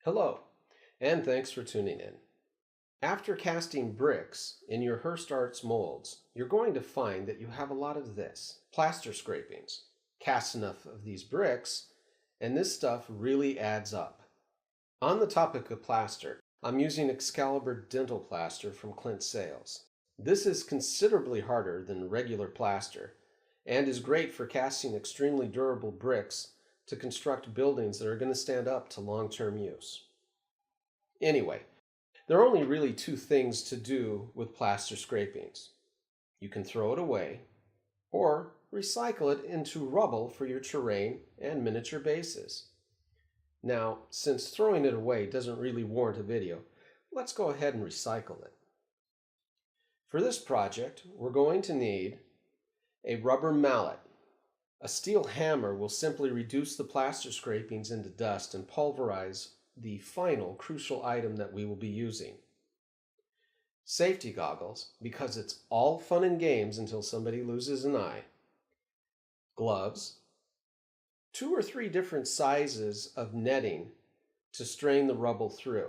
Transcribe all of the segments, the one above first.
Hello, and thanks for tuning in. After casting bricks in your Hearst Arts molds, you're going to find that you have a lot of this, plaster scrapings. Cast enough of these bricks, and this stuff really adds up. On the topic of plaster, I'm using Excalibur Dental Plaster from Clint Sales. This is considerably harder than regular plaster, and is great for casting extremely durable bricks to construct buildings that are going to stand up to long-term use. Anyway, there are only really two things to do with plaster scrapings. You can throw it away, or recycle it into rubble for your terrain and miniature bases. Now, since throwing it away doesn't really warrant a video, let's go ahead and recycle it. For this project, we're going to need a rubber mallet. A steel hammer will simply reduce the plaster scrapings into dust and pulverize the final crucial item that we will be using. Safety goggles, because it's all fun and games until somebody loses an eye. Gloves. 2 or 3 different sizes of netting to strain the rubble through.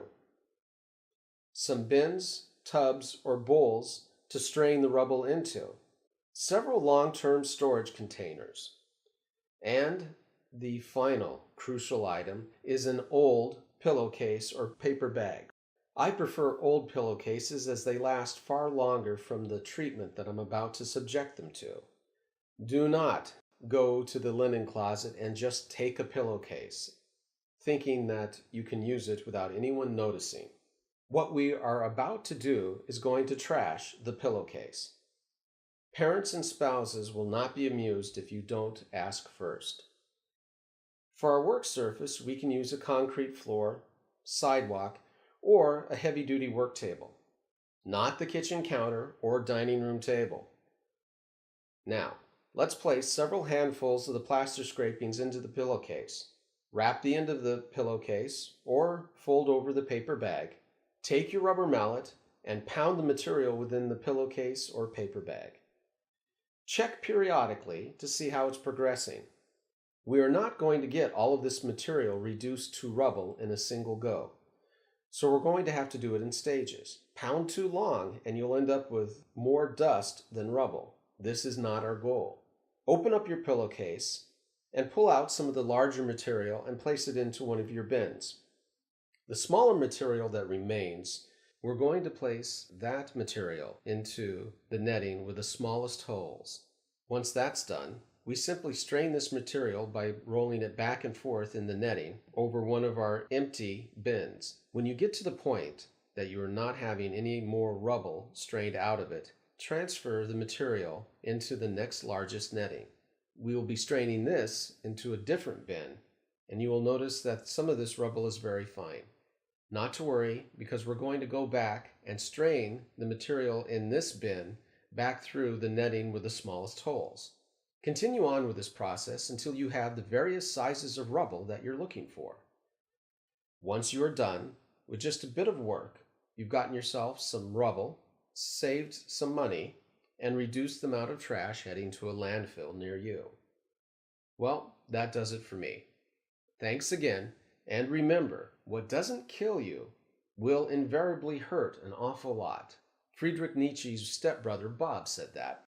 Some bins, tubs, or bowls to strain the rubble into. Several long-term storage containers. And the final crucial item is an old pillowcase or paper bag. I prefer old pillowcases as they last far longer from the treatment that I'm about to subject them to. Do not go to the linen closet and just take a pillowcase, thinking that you can use it without anyone noticing. What we are about to do is going to trash the pillowcase. Parents and spouses will not be amused if you don't ask first. For our work surface, we can use a concrete floor, sidewalk, or a heavy-duty work table, not the kitchen counter or dining room table. Now, let's place several handfuls of the plaster scrapings into the pillowcase. Wrap the end of the pillowcase or fold over the paper bag. Take your rubber mallet and pound the material within the pillowcase or paper bag. Check periodically to see how it's progressing. We are not going to get all of this material reduced to rubble in a single go, so we're going to have to do it in stages. Pound too long and you'll end up with more dust than rubble. This is not our goal. Open up your pillowcase and pull out some of the larger material and place it into one of your bins. The smaller material that remains, we're going to place that material into the netting with the smallest holes. Once that's done, we simply strain this material by rolling it back and forth in the netting over one of our empty bins. When you get to the point that you are not having any more rubble strained out of it, transfer the material into the next largest netting. We will be straining this into a different bin, and you will notice that some of this rubble is very fine. Not to worry, because we're going to go back and strain the material in this bin back through the netting with the smallest holes. Continue on with this process until you have the various sizes of rubble that you're looking for. Once you are done with just a bit of work, you've gotten yourself some rubble, saved some money, and reduced the amount of trash heading to a landfill near you. Well, that does it for me. Thanks again. And remember, what doesn't kill you will invariably hurt an awful lot. Friedrich Nietzsche's stepbrother Bob said that.